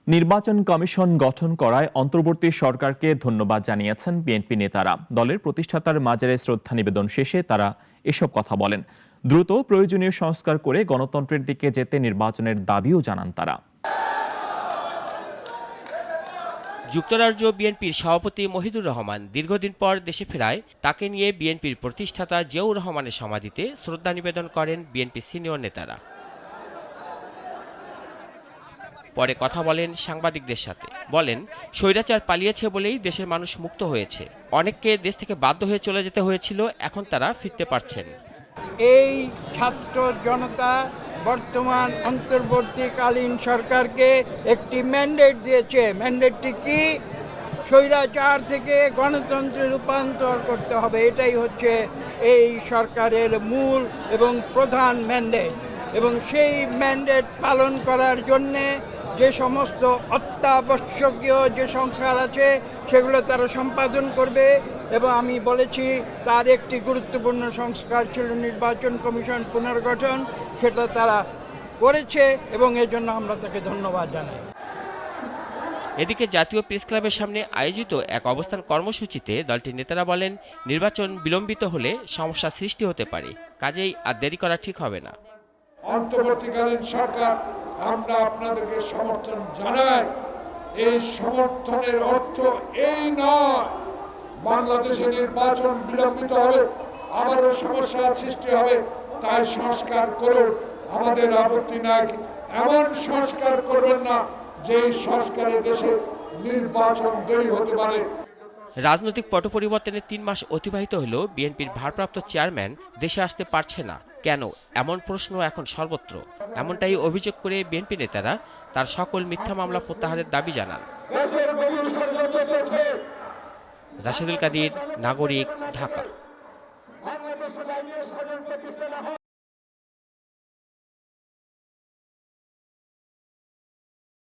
নির্বাচন কমিশন গঠন করায় অন্তর্বর্তী সরকারকে ধন্যবাদ জানিয়েছেন বিএনপি নেতারা। দলের প্রতিষ্ঠাতার মাজারে শ্রদ্ধা নিবেদন শেষে তারা এসব কথা বলেন। দ্রুত প্রয়োজনীয় সংস্কার করে গণতন্ত্রের দিকে যেতে নির্বাচনের দাবিও জানান তারা। যুক্তরাজ্য বিএনপির সভাপতি মহিদুর রহমান দীর্ঘদিন পর দেশে ফেরায় তাকে নিয়ে বিএনপির প্রতিষ্ঠাতা জিয়াউর রহমানের সমাধিতে শ্রদ্ধা নিবেদন করেন বিএনপি সিনিয়র নেতারা। পরে কথা বলেন সাংবাদিকদের সাথে। বলেন, স্বৈরাচার পালিয়েছে বলেই দেশের মানুষ মুক্ত হয়েছে। অনেককে দেশ থেকে বাধ্য হয়ে চলে যেতে হয়েছিল, এখন তারা ফিরতে পারছেন। এই ছাত্র জনতা বর্তমান অন্তর্বর্তীকালীন সরকারকে একটি ম্যান্ডেট দিয়েছে। ম্যান্ডেটটি কি? স্বৈরাচার থেকে গণতন্ত্রে রূপান্তর করতে হবে। এটাই হচ্ছে এই সরকারের মূল এবং প্রধান ম্যান্ডেট। এবং সেই ম্যান্ডেট পালন করার জন্যে যে সমস্ত অত্যাবশ্যকীয় যে সংস্কার আছে সেগুলো তারা সম্পাদন করবে। এবং আমি বলেছি তার একটি গুরুত্বপূর্ণ সংস্কার ছিল নির্বাচন কমিশন পুনর্গঠন। সেটা তারা করেছে এবং এর জন্য আমরা তাকে ধন্যবাদ জানাই। এদিকে জাতীয় প্রেস ক্লাবের সামনে আয়োজিত এক অবস্থান কর্মসূচিতে দলটির নেতারা বলেন, নির্বাচন বিলম্বিত হলে সমস্যা সৃষ্টি হতে পারে, কাজেই আর দেরি করা ঠিক হবে না। অন্তর্বর্তীকালীন সরকার আমরা আপনাদেরকে সমর্থন জানাই। এই সমর্থনের অর্থ এই নয় বাংলাদেশে নির্বাচন বিলম্বিত হবে, আবারও সমস্যার সৃষ্টি হবে, তাই সংস্কার করুন, আমাদের আপত্তি নাই। এমন সংস্কার করবেন না যে সংস্কারে দেশে নির্বাচন দেরি হতে পারে। রাজনৈতিক পট পরিবর্তনে ৩ মাস অতিবাহিত হলেও বিএনপির ভারপ্রাপ্ত চেয়ারম্যান দেশে আসতে পারছে না কেন, এমন প্রশ্ন এখন সর্বত্র। এমনটাই অভিযোগ করে বিএনপি নেতারা তার সকল মিথ্যা মামলা প্রত্যাহারের দাবি জানান। রাশেদুল কাদির, নাগরিক, ঢাকা।